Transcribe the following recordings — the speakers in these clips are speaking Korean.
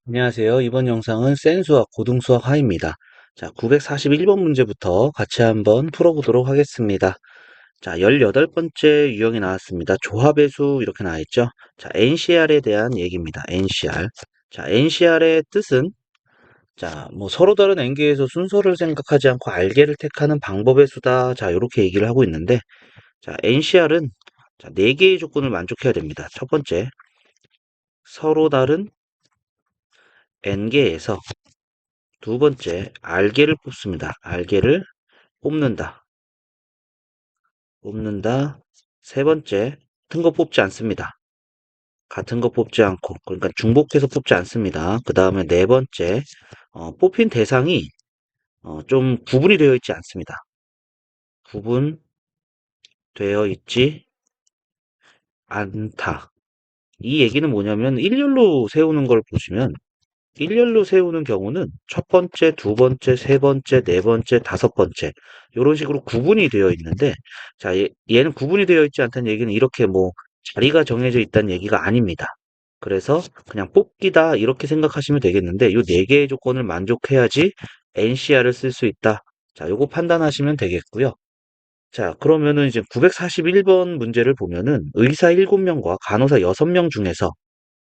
안녕하세요. 이번 영상은 센수학 고등수학 하입니다. 자, 941번 문제부터 같이 한번 풀어보도록 하겠습니다. 자, 18번째 유형이 나왔습니다. 조합의 수 이렇게 나와있죠. 자, NCR에 대한 얘기입니다. NCR. 자, NCR의 뜻은 자, 뭐 서로 다른 N개에서 순서를 생각하지 않고 알개를 택하는 방법의 수다. 자, 이렇게 얘기를 하고 있는데 자, NCR은 자, 4개의 조건을 만족해야 됩니다. 첫 번째, 서로 다른 N개에서 두 번째, 알개를 뽑습니다. 알개를 뽑는다. 뽑는다. 세 번째, 같은 거 뽑지 않습니다. 같은 거 뽑지 않고, 그러니까 중복해서 뽑지 않습니다. 그 다음에 네 번째, 뽑힌 대상이 좀 구분이 되어 있지 않습니다. 구분되어 있지 않다. 이 얘기는 뭐냐면 일렬로 세우는 걸 보시면 일렬로 세우는 경우는 첫 번째, 두 번째, 세 번째, 네 번째, 다섯 번째 이런 식으로 구분이 되어 있는데 자, 얘는 구분이 되어 있지 않다는 얘기는 이렇게 뭐 자리가 정해져 있다는 얘기가 아닙니다. 그래서 그냥 뽑기다 이렇게 생각하시면 되겠는데 이 네 개의 조건을 만족해야지 NCR을 쓸 수 있다. 자, 요거 판단하시면 되겠고요. 자, 그러면은 이제 941번 문제를 보면은 의사 7명과 간호사 6명 중에서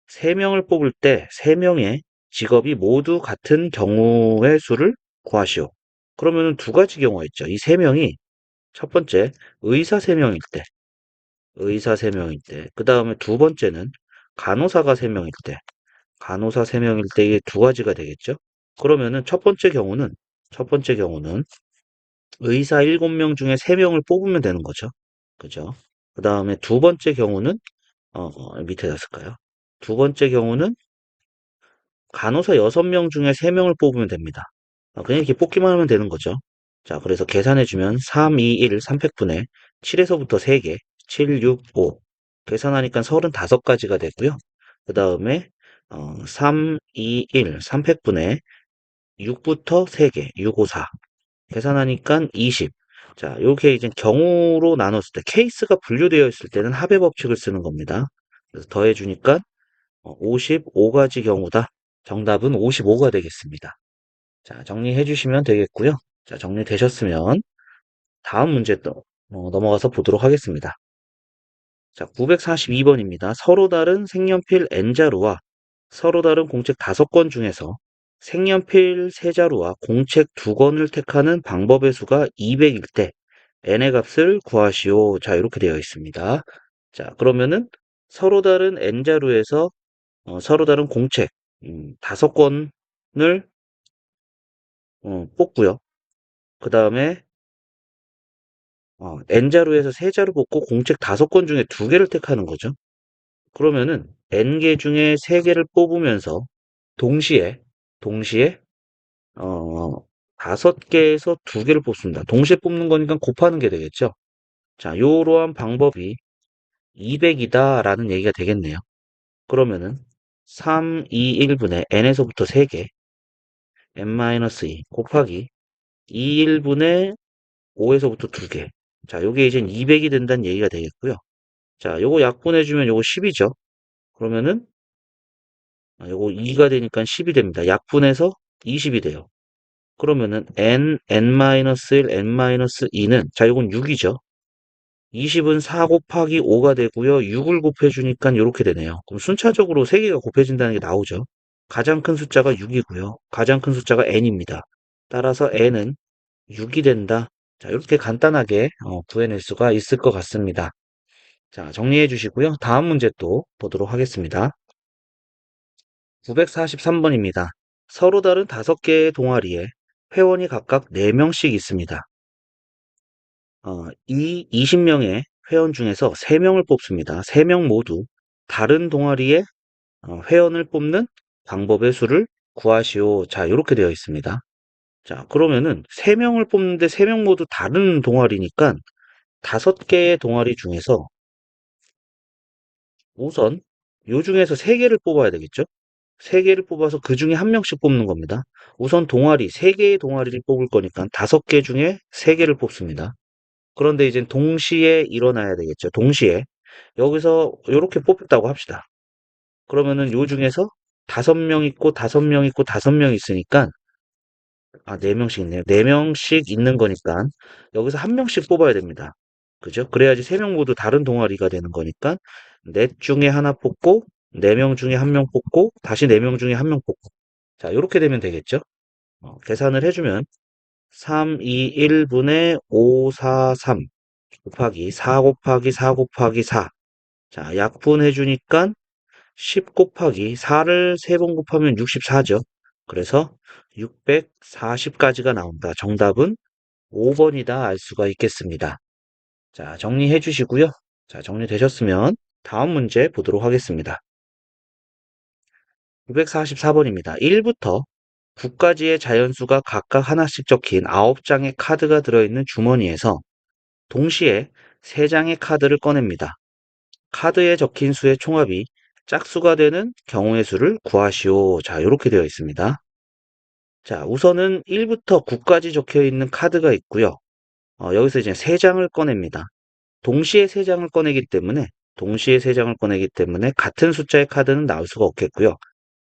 3명을 뽑을 때 3명의 직업이 모두 같은 경우의 수를 구하시오. 그러면은 두 가지 경우가 있죠. 이 3명이 첫 번째 의사 3명일 때, 의사 3명일 때, 그 다음에 두 번째는 간호사가 3명일 때, 간호사 3명일 때 이게 두 가지가 되겠죠. 그러면은 첫 번째 경우는 의사 7명 중에 3명을 뽑으면 되는 거죠. 그죠? 그 다음에 두 번째 경우는 밑에 놨을까요? 두 번째 경우는 간호사 6명 중에 3명을 뽑으면 됩니다. 그냥 이렇게 뽑기만 하면 되는 거죠. 자, 그래서 계산해주면 3, 2, 1, 3팩분의 7에서부터 3개, 7, 6, 5. 계산하니까 35가지가 되고요. 그 다음에 3, 2, 1, 3팩분의 6부터 3개, 6, 5, 4. 계산하니까 20. 자, 이렇게 이제 경우로 나눴을 때, 케이스가 분류되어 있을 때는 합의 법칙을 쓰는 겁니다. 그래서 더해주니까 55가지 경우다. 정답은 55가 되겠습니다. 자, 정리해 주시면 되겠고요. 자, 정리되셨으면 다음 문제 또 넘어가서 보도록 하겠습니다. 자, 942번입니다. 서로 다른 색연필 N자루와 서로 다른 공책 5권 중에서 색연필 3자루와 공책 2권을 택하는 방법의 수가 200일 때 N의 값을 구하시오. 자, 이렇게 되어 있습니다. 자, 그러면은 서로 다른 N자루에서 서로 다른 공책 5권을 뽑고요. 그 다음에 N자루에서 3자루 뽑고 공책 5권 중에 2개를 택하는 거죠. 그러면은 N개 중에 3개를 뽑으면서 동시에 어 5개에서 2개를 뽑습니다. 동시에 뽑는 거니까 곱하는 게 되겠죠. 자, 요러한 방법이 200이다 라는 얘기가 되겠네요. 그러면은 3, 2, 1분의 N에서부터 3개 N-2 곱하기 2, 1분의 5에서부터 2개. 자, 요게 이제 200이 된다는 얘기가 되겠고요. 자, 요거 약분해주면 요거 10이죠. 그러면은 요거 2가 되니까 10이 됩니다. 약분해서 20이 돼요. 그러면은 n-1, n-2는 자, 요건 6이죠. 20은 4 곱하기 5가 되고요. 6을 곱해주니까 이렇게 되네요. 그럼 순차적으로 3개가 곱해진다는 게 나오죠. 가장 큰 숫자가 6이고요. 가장 큰 숫자가 n입니다. 따라서 n은 6이 된다. 자, 이렇게 간단하게 구해낼 수가 있을 것 같습니다. 자, 정리해 주시고요. 다음 문제 또 보도록 하겠습니다. 943번입니다. 서로 다른 5개의 동아리에 회원이 각각 4명씩 있습니다. 이 20명의 회원 중에서 3명을 뽑습니다. 3명 모두 다른 동아리에 회원을 뽑는 방법의 수를 구하시오. 자, 이렇게 되어 있습니다. 자, 그러면은 3명을 뽑는데 3명 모두 다른 동아리니까 5개의 동아리 중에서 우선 요 중에서 3개를 뽑아야 되겠죠? 3개를 뽑아서 그 중에 한 명씩 뽑는 겁니다. 우선 동아리, 3개의 동아리를 뽑을 거니까 5개 중에 3개를 뽑습니다. 그런데 이제 동시에 일어나야 되겠죠. 동시에. 여기서 이렇게 뽑혔다고 합시다. 그러면은 요 중에서 5명 있고 5명 있고 5명 있으니까 4명씩 있네요. 4명씩 있는 거니까 여기서 한 명씩 뽑아야 됩니다. 그죠? 그래야지 3명 모두 다른 동아리가 되는 거니까 넷 중에 하나 뽑고 4명 중에 한 명 뽑고 다시 4명 중에 한 명 뽑고 자, 이렇게 되면 되겠죠? 계산을 해주면 3, 2, 1분의 5, 4, 3 곱하기 4 곱하기 4 곱하기 4 자, 약분해 주니까 10 곱하기 4를 3번 곱하면 64죠. 그래서 640까지가 나온다. 정답은 5번이다 알 수가 있겠습니다. 자, 정리해 주시고요. 자, 정리되셨으면 다음 문제 보도록 하겠습니다. 944번입니다. 1부터 9까지의 자연수가 각각 하나씩 적힌 9장의 카드가 들어있는 주머니에서 동시에 3장의 카드를 꺼냅니다. 카드에 적힌 수의 총합이 짝수가 되는 경우의 수를 구하시오. 자, 이렇게 되어 있습니다. 자, 우선은 1부터 9까지 적혀 있는 카드가 있고요. 여기서 이제 3장을 꺼냅니다. 동시에 3장을 꺼내기 때문에 같은 숫자의 카드는 나올 수가 없겠고요.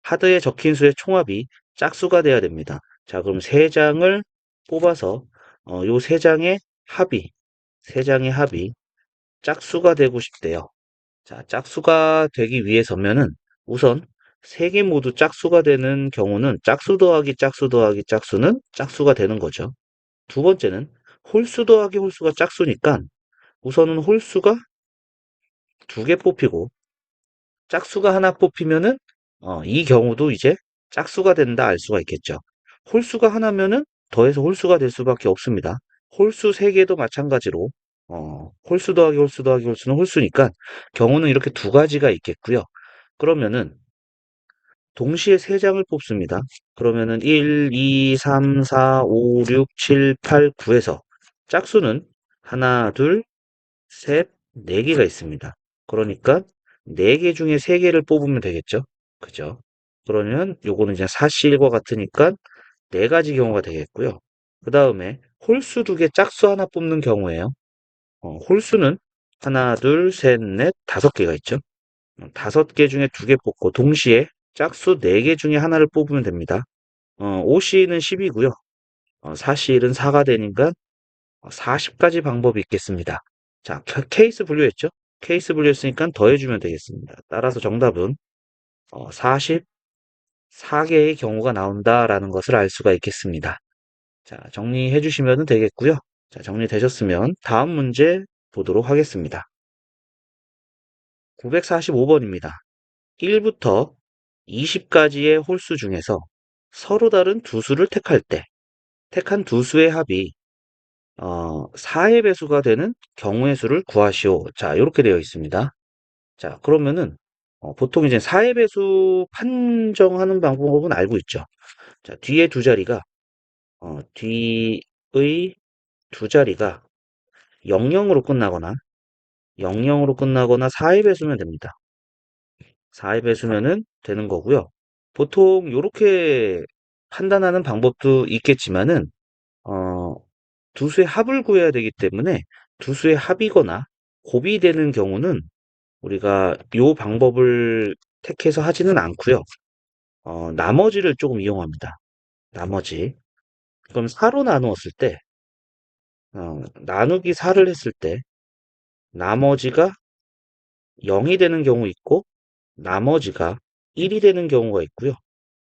카드에 적힌 수의 총합이 짝수가 돼야 됩니다. 자, 그럼 3장을 뽑아서 요 3장의 합이 짝수가 되고 싶대요. 자, 짝수가 되기 위해서면은 우선 3개 모두 짝수가 되는 경우는 짝수 더하기 짝수 더하기 짝수는 짝수가 되는 거죠. 두 번째는 홀수 더하기 홀수가 짝수니까 우선은 홀수가 2개 뽑히고 짝수가 하나 뽑히면은 이 경우도 이제 짝수가 된다 알 수가 있겠죠. 홀수가 하나면은 더해서 홀수가 될 수밖에 없습니다. 홀수 3개도 마찬가지로 홀수 더하기 홀수 더하기 홀수는 홀수니까 경우는 이렇게 두 가지가 있겠고요. 그러면은 동시에 3장을 뽑습니다. 그러면은 1, 2, 3, 4, 5, 6, 7, 8, 9에서 짝수는 하나, 둘, 셋, 4개가 있습니다. 그러니까 4개 중에 3개를 뽑으면 되겠죠. 그죠? 그러면 요거는 이제 사실과 같으니까 4가지 경우가 되겠고요. 그 다음에 홀수 2개, 짝수 하나 뽑는 경우에요. 홀수는 하나, 둘, 셋, 넷, 5개가 있죠. 5개 중에 2개 뽑고 동시에 짝수 4개 중에 하나를 뽑으면 됩니다. 5C는 10이고요. 4C는 4가 되니까 40가지 방법이 있겠습니다. 자, 케이스 분류했죠? 케이스 분류했으니까 더해주면 되겠습니다. 따라서 정답은 44개의 경우가 나온다라는 것을 알 수가 있겠습니다. 자, 정리해 주시면 되겠고요. 자, 정리되셨으면 다음 문제 보도록 하겠습니다. 945번입니다. 1부터 20까지의 홀수 중에서 서로 다른 두 수를 택할 때 택한 두 수의 합이 4의 배수가 되는 경우의 수를 구하시오. 자, 이렇게 되어 있습니다. 자, 그러면은 보통 이제 4의 배수 판정하는 방법은 알고 있죠. 자, 뒤의 두 자리가 00으로 끝나거나 4의 배수면 됩니다. 4의 배수면은 되는 거고요. 보통 이렇게 판단하는 방법도 있겠지만은 어, 두 수의 합을 구해야 되기 때문에 두 수의 합이거나 곱이 되는 경우는 우리가 요 방법을 택해서 하지는 않고요. 나머지를 조금 이용합니다. 나머지. 그럼 4로 나누었을 때, 나누기 4를 했을 때, 나머지가 0이 되는 경우 있고, 나머지가 1이 되는 경우가 있고요.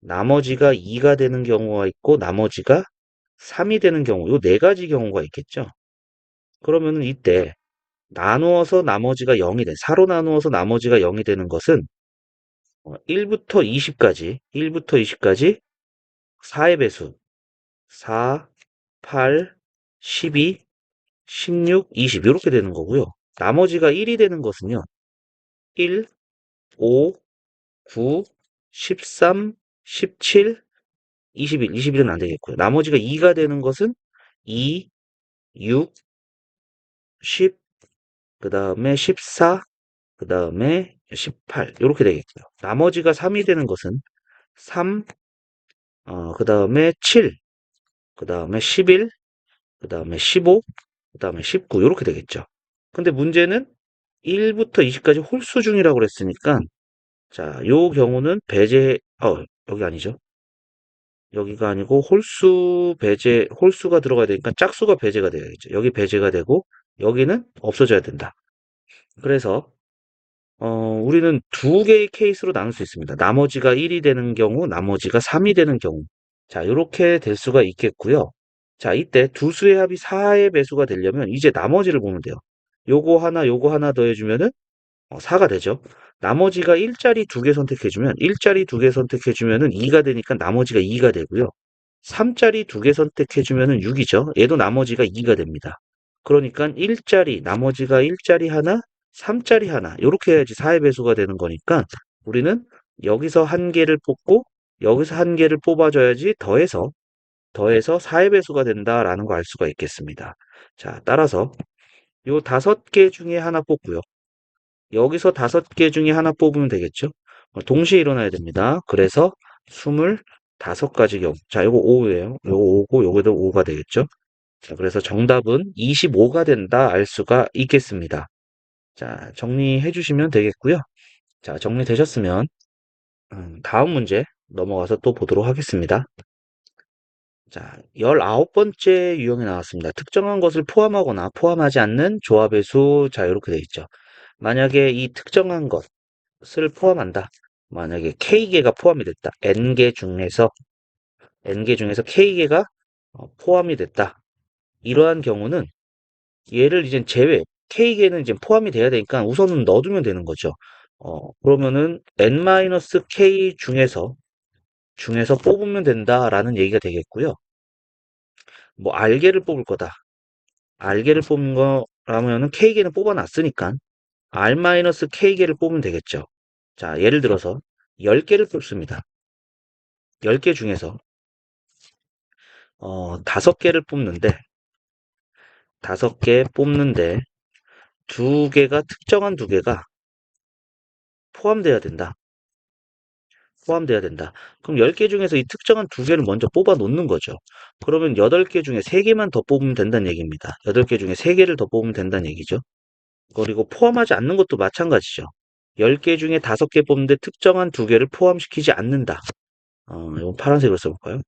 나머지가 2가 되는 경우가 있고, 나머지가 3이 되는 경우, 요 네 가지 경우가 있겠죠. 그러면은 이때 나누어서 나머지가 0이 돼. 4로 나누어서 나머지가 0이 되는 것은 1부터 20까지 4의 배수 4, 8, 12, 16, 20 이렇게 되는 거고요. 나머지가 1이 되는 것은요. 1, 5, 9, 13, 17, 21, 21은 안 되겠고요. 나머지가 2가 되는 것은 2, 6, 10, 그 다음에 14, 그 다음에 18 이렇게 되겠고요. 나머지가 3이 되는 것은 3, 그 다음에 7, 그 다음에 11, 그 다음에 15, 그 다음에 19 이렇게 되겠죠. 근데 문제는 1부터 20까지 홀수 중이라고 그랬으니까, 자, 요 경우는 여기 아니죠. 여기가 아니고 홀수가 들어가야 되니까 짝수가 배제가 돼야겠죠. 여기 배제가 되고, 여기는 없어져야 된다. 그래서, 우리는 두 개의 케이스로 나눌 수 있습니다. 나머지가 1이 되는 경우, 나머지가 3이 되는 경우. 자, 이렇게 될 수가 있겠고요. 자, 이때 두 수의 합이 4의 배수가 되려면 이제 나머지를 보면 돼요. 요거 하나 더해주면은 4가 되죠. 나머지가 1자리 두 개 선택해주면 1자리 두 개 선택해주면은 2가 되니까 나머지가 2가 되고요. 3자리 두 개 선택해주면은 6이죠. 얘도 나머지가 2가 됩니다. 그러니까 1자리, 나머지가 1자리 하나, 3자리 하나 이렇게 해야지 4의 배수가 되는 거니까 우리는 여기서 한 개를 뽑고 여기서 한 개를 뽑아줘야지 더해서 4의 배수가 된다라는 거 알 수가 있겠습니다. 자, 따라서 요 5개 중에 하나 뽑고요. 여기서 5개 중에 하나 뽑으면 되겠죠? 동시에 일어나야 됩니다. 그래서 25가지 경우. 자, 요거 5예요. 요거 5고 요거도 5가 되겠죠? 자, 그래서 정답은 25가 된다 알 수가 있겠습니다. 자, 정리해 주시면 되겠고요. 자, 정리되셨으면 다음 문제 넘어가서 또 보도록 하겠습니다. 자, 19번째 유형이 나왔습니다. 특정한 것을 포함하거나 포함하지 않는 조합의 수. 자, 이렇게 되어 있죠. 만약에 이 특정한 것을 포함한다. 만약에 K개가 포함이 됐다. N개 중에서 K개가 포함이 됐다. 이러한 경우는 얘를 이제 K개는 이제 포함이 돼야 되니까 우선은 넣어두면 되는 거죠. 그러면은 N-K 중에서 뽑으면 된다라는 얘기가 되겠고요. 뭐 R개를 뽑을 거다. R개를 뽑는 거라면은 K개는 뽑아놨으니까 R-K개를 뽑으면 되겠죠. 자, 예를 들어서 10개를 뽑습니다. 10개 중에서 5개를 뽑는데 5개 뽑는데 특정한 두 개가 포함돼야 된다. 포함돼야 된다. 그럼 10개 중에서 이 특정한 두 개를 먼저 뽑아 놓는 거죠. 그러면 8개 중에 3개만 더 뽑으면 된다는 얘기입니다. 8개 중에 3개를 더 뽑으면 된다는 얘기죠. 그리고 포함하지 않는 것도 마찬가지죠. 10개 중에 5개 뽑는데 특정한 두 개를 포함시키지 않는다. 이건 파란색으로 써볼까요?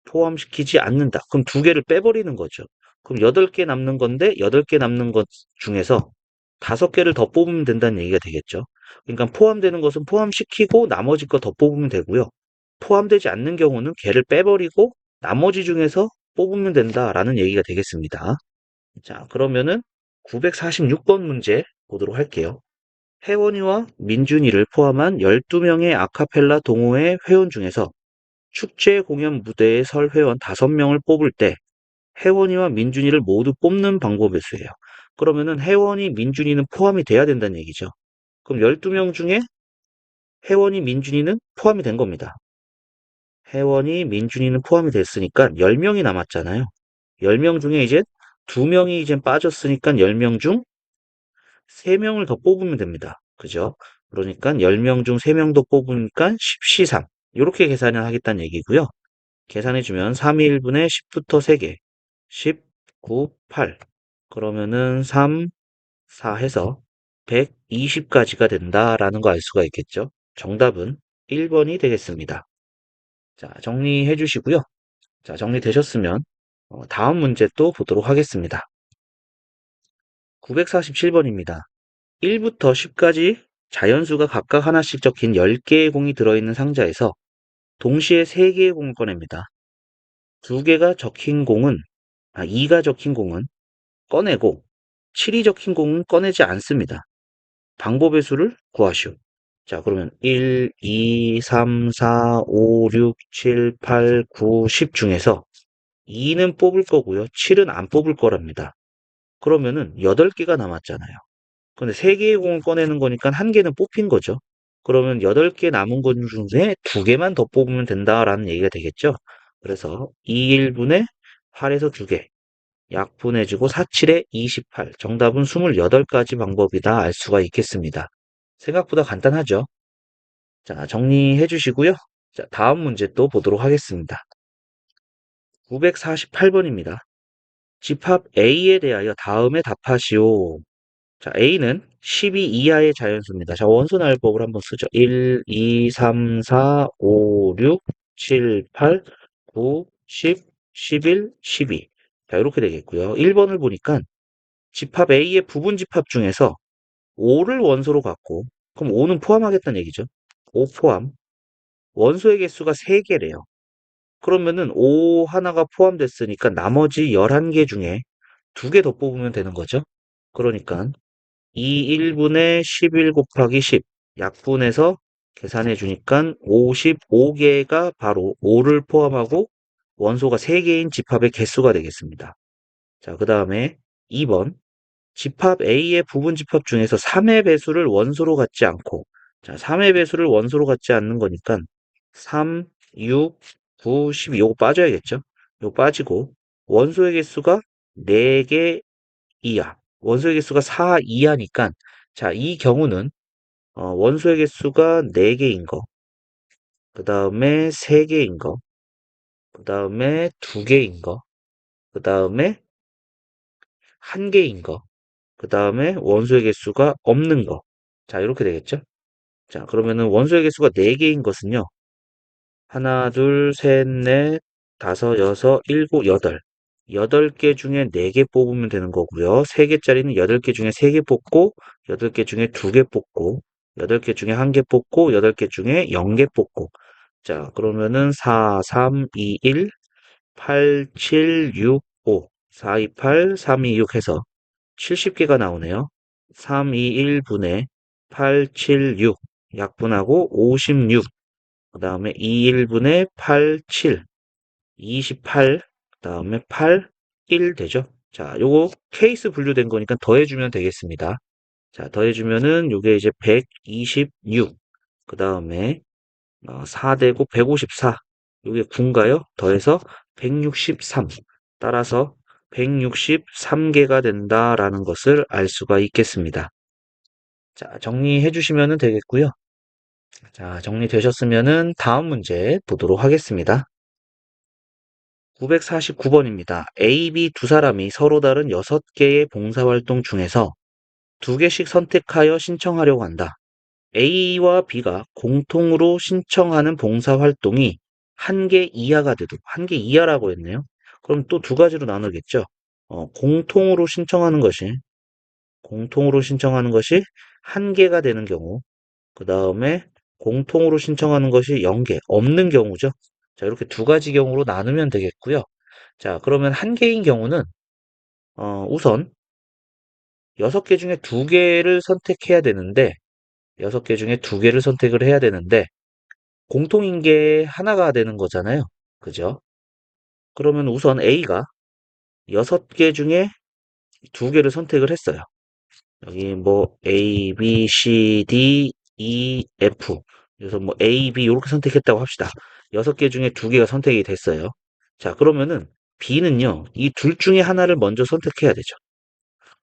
포함시키지 않는다. 그럼 두 개를 빼버리는 거죠. 그럼 8개 남는 건데 8개 남는 것 중에서 5개를 더 뽑으면 된다는 얘기가 되겠죠. 그러니까 포함되는 것은 포함시키고 나머지 거 더 뽑으면 되고요. 포함되지 않는 경우는 걔를 빼버리고 나머지 중에서 뽑으면 된다라는 얘기가 되겠습니다. 자, 그러면은 946번 문제 보도록 할게요. 혜원이와 민준이를 포함한 12명의 아카펠라 동호회 회원 중에서 축제 공연 무대에 설 회원 5명을 뽑을 때 혜원이와 민준이를 모두 뽑는 방법의 수예요. 그러면은 혜원이, 민준이는 포함이 돼야 된다는 얘기죠. 그럼 12명 중에 혜원이, 민준이는 포함이 된 겁니다. 혜원이, 민준이는 포함이 됐으니까 10명이 남았잖아요. 10명 중에 이제 2명이 이제 빠졌으니까 10명 중 3명을 더 뽑으면 됩니다. 그죠? 그러니까 10명 중 3명 더 뽑으니까 10시3. 이렇게 계산을 하겠다는 얘기고요. 계산해주면 3이 1분의 10부터 3개. 10, 9, 8. 그러면은 3, 4 해서 120까지가 된다라는 거 알 수가 있겠죠. 정답은 1번이 되겠습니다. 자, 정리해 주시고요. 자, 정리되셨으면 다음 문제 또 보도록 하겠습니다. 947번입니다. 1부터 10까지 자연수가 각각 하나씩 적힌 10개의 공이 들어있는 상자에서 동시에 3개의 공을 꺼냅니다. 2가 적힌 공은 꺼내고 7이 적힌 공은 꺼내지 않습니다. 방법의 수를 구하시오. 자, 그러면 1, 2, 3, 4, 5, 6, 7, 8, 9, 10 중에서 2는 뽑을 거고요. 7은 안 뽑을 거랍니다. 그러면은 8개가 남았잖아요. 근데 3개의 공을 꺼내는 거니까 1개는 뽑힌 거죠. 그러면 8개 남은 것 중에 2개만 더 뽑으면 된다라는 얘기가 되겠죠. 그래서 2, 1분의 8에서 2개. 약분해주고 4, 7에 28. 정답은 28가지 방법이다 알 수가 있겠습니다. 생각보다 간단하죠? 자, 정리해 주시고요. 자, 다음 문제 또 보도록 하겠습니다. 948번입니다. 집합 A에 대하여 다음에 답하시오. 자, A는 12 이하의 자연수입니다. 자, 원소나열법을 한번 쓰죠. 1, 2, 3, 4, 5, 6, 7, 8, 9, 10, 11, 12. 자, 이렇게 되겠고요. 1번을 보니까 집합 A의 부분 집합 중에서 5를 원소로 갖고, 그럼 5는 포함하겠다는 얘기죠. 5 포함. 원소의 개수가 3개래요. 그러면은 5 하나가 포함됐으니까 나머지 11개 중에 2개 더 뽑으면 되는 거죠. 그러니까 2 1분의 11 곱하기 10 약분해서 계산해 주니까 55개가 바로 5를 포함하고 원소가 3개인 집합의 개수가 되겠습니다. 자, 그 다음에 2번 집합 A의 부분 집합 중에서 3의 배수를 원소로 갖지 않고, 자, 3의 배수를 원소로 갖지 않는 거니까 3, 6, 9, 12 요거 빠져야겠죠. 요거 빠지고 원소의 개수가 4개 이하, 원소의 개수가 4 이하니까, 자, 이 경우는 원소의 개수가 4개인 거, 그 다음에 3개인 거, 그 다음에 2개인 거, 그 다음에 1개인 거, 그 다음에 원소의 개수가 없는 거. 자, 이렇게 되겠죠? 자, 그러면은 원소의 개수가 4개인 것은요. 하나, 둘, 셋, 넷, 다섯, 여섯, 일곱, 여덟. 8개 중에 4개 뽑으면 되는 거고요. 3개짜리는 8개 중에 3개 뽑고, 8개 중에 2개 뽑고, 8개 중에 1개 뽑고, 8개 중에 0개 뽑고. 자, 그러면은 4, 3, 2, 1, 8, 7, 6, 5. 4, 2, 8, 3, 2, 6 해서 70개가 나오네요. 3, 2, 1분의 8, 7, 6 약분하고 56. 그 다음에 2, 1분의 8, 7, 28. 그 다음에 8, 1 되죠. 자, 요거 케이스 분류된 거니까 더해주면 되겠습니다. 자, 더해주면은 요게 이제 126. 그 다음에 4되고 154. 요게 9인가요? 더해서 163. 따라서 163개가 된다라는 것을 알 수가 있겠습니다. 자, 정리해 주시면 되겠고요. 자, 정리되셨으면은 다음 문제 보도록 하겠습니다. 949번입니다. A, B 두 사람이 서로 다른 6개의 봉사활동 중에서 2개씩 선택하여 신청하려고 한다. A와 B가 공통으로 신청하는 봉사활동이 1개 이하가 돼도, 1개 이하라고 했네요. 그럼 또 두 가지로 나누겠죠. 공통으로 신청하는 것이, 공통으로 신청하는 것이 1개가 되는 경우, 그 다음에 공통으로 신청하는 것이 0개, 없는 경우죠. 자, 이렇게 두 가지 경우로 나누면 되겠고요. 자, 그러면 1개인 경우는, 우선 6개 중에 2개를 선택해야 되는데, 6개 중에 2개를 선택을 해야 되는데, 공통인 게 하나가 되는 거잖아요. 그죠? 그러면 우선 A가 6개 중에 2개를 선택을 했어요. 여기 뭐 A, B, C, D, E, F. 그래서 뭐 A, B 이렇게 선택했다고 합시다. 6개 중에 2개가 선택이 됐어요. 자, 그러면은 B는요, 이 둘 중에 하나를 먼저 선택해야 되죠.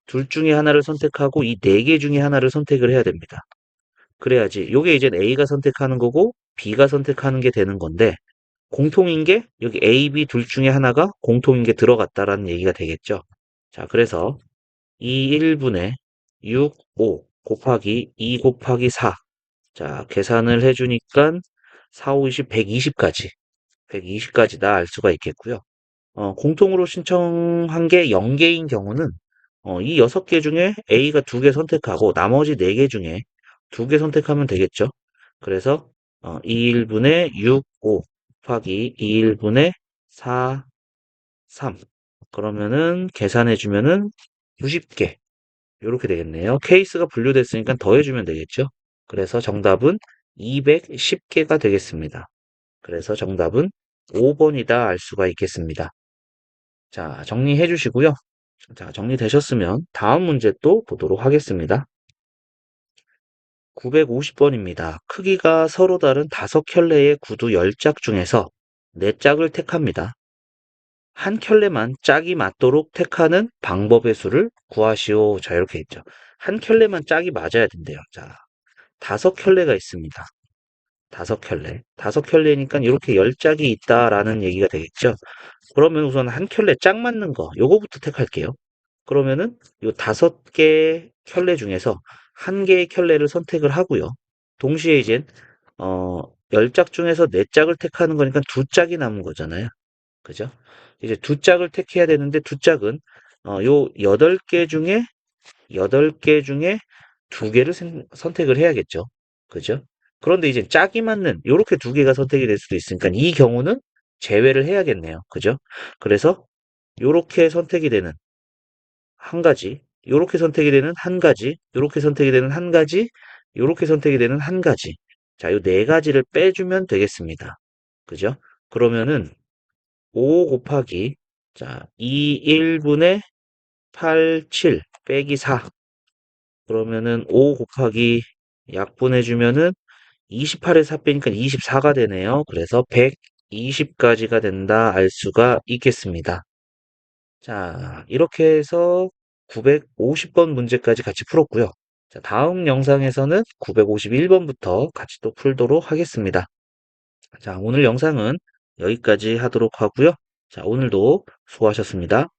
둘 중에 하나를 선택하고 이 4개 중에 하나를 선택을 해야 됩니다. 그래야지 요게 이제 A가 선택하는 거고 B가 선택하는 게 되는 건데, 공통인 게 여기 A, B 둘 중에 하나가 공통인 게 들어갔다라는 얘기가 되겠죠. 자, 그래서 2, 1분의 6, 5 곱하기 2 곱하기 4. 자, 계산을 해주니까 4, 5, 20, 120까지. 120까지 다 알 수가 있겠고요. 공통으로 신청한 게 0개인 경우는 이 6개 중에 A가 2개 선택하고 나머지 4개 중에 2개 선택하면 되겠죠. 그래서 2일분의 6, 5 곱하기 2일분의 4, 3. 그러면은 계산해주면은 90개. 이렇게 되겠네요. 케이스가 분류됐으니까 더해주면 되겠죠. 그래서 정답은 210개가 되겠습니다. 그래서 정답은 5번이다 알 수가 있겠습니다. 자, 정리해 주시고요. 자, 정리되셨으면 다음 문제 또 보도록 하겠습니다. 950번입니다. 크기가 서로 다른 5켤레의 구두 10짝 중에서 4짝을 택합니다. 한 켤레만 짝이 맞도록 택하는 방법의 수를 구하시오. 자, 이렇게 있죠. 한 켤레만 짝이 맞아야 된대요. 자, 5켤레가 있습니다. 5켤레. 5켤레니까 이렇게 10짝이 있다라는 얘기가 되겠죠. 그러면 우선 한 켤레 짝 맞는 거, 요거부터 택할게요. 그러면은 요 5개 켤레 중에서 한 개의 켤레를 선택을 하고요. 동시에 이제 10짝 중에서 4짝을 택하는 거니까 2짝이 남은 거잖아요. 그죠? 이제 2짝을 택해야 되는데 2짝은 요 8개 중에 2개를 선택을 해야겠죠. 그죠? 그런데 이제 짝이 맞는 요렇게 2개가 선택이 될 수도 있으니까 이 경우는 제외를 해야겠네요. 그죠? 그래서 요렇게 선택이 되는 한 가지, 요렇게 선택이 되는 한 가지, 요렇게 선택이 되는 한 가지, 요렇게 선택이 되는 한 가지. 자, 요 네 가지를 빼주면 되겠습니다. 그죠? 그러면은 5 곱하기 자, 2, 1분의 8, 7 빼기 4 그러면은 5 곱하기 약분해주면은 28에 4 빼니까 24가 되네요. 그래서 120가지가 된다 알 수가 있겠습니다. 자, 이렇게 해서 950번 문제까지 같이 풀었고요. 자, 다음 영상에서는 951번부터 같이 또 풀도록 하겠습니다. 자, 오늘 영상은 여기까지 하도록 하고요. 자, 오늘도 수고하셨습니다.